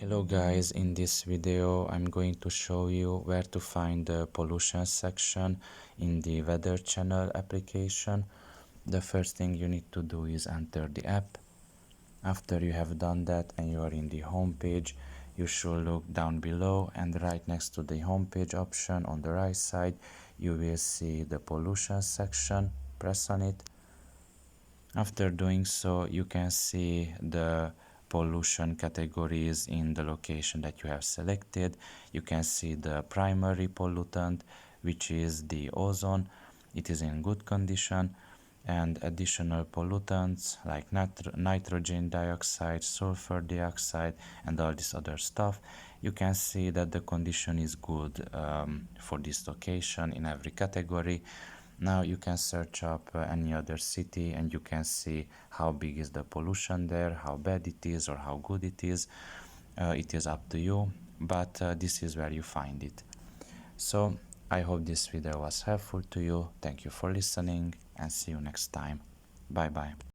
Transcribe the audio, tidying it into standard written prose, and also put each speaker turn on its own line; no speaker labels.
Hello guys, in this video I'm going to show you where to find the pollution section in the WeatherChannel application. The first thing you need to do is enter the app. After you have done that and you are in the home page, you should look down below, and right next to the home page option on the right side you will see the pollution section. Press on it. After doing so, you can see the pollution categories in the location that you have selected. You can see the primary pollutant, which is the ozone. It is in good condition, and additional pollutants like nitrogen dioxide, sulfur dioxide, and all this other stuff. You can see that the condition is good for this location in every category. Now you can search up any other city and you can see how big is the pollution there, how bad it is or how good it is. It is up to you, but this is where you find it. So I hope this video was helpful to you. Thank you for listening and see you next time. Bye bye.